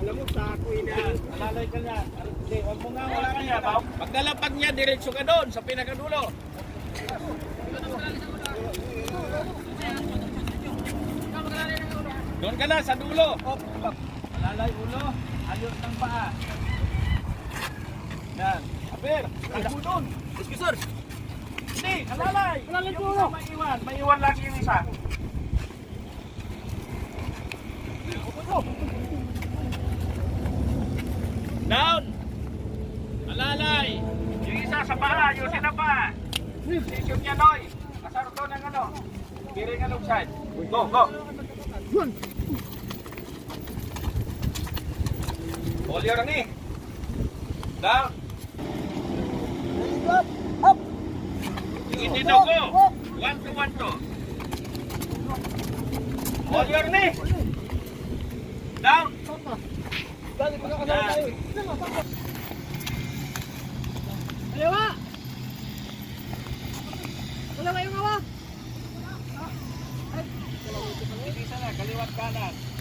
Alam mo, sako ina. Alalay ka niya. Hindi, huwag mo nga wala ka niya. Pagdalapag niya, diretso ka doon sa pinakadulo. Doon ka na sa dulo. Alalay ulo, ayos ng paa. Yan. Aber, tago doon. Excuse sir. Hindi, alalay. Alalay Yung po. isa maiwan. Maiwan lagi yung isa. Down. Alalay. Yung isa sa paa, yung isa na paa. Sisyon niya, Noy. Kasaro doon ang ano. Piring anong side. Go, go. Hold your knee. Down. Up. Hindi daw, go. 1 to 1 to. Hold your knee. Down. Dali pa kasama tayo. Kaliwa. Kaliwa yung awa. Hindi sana, kaliwat kanan.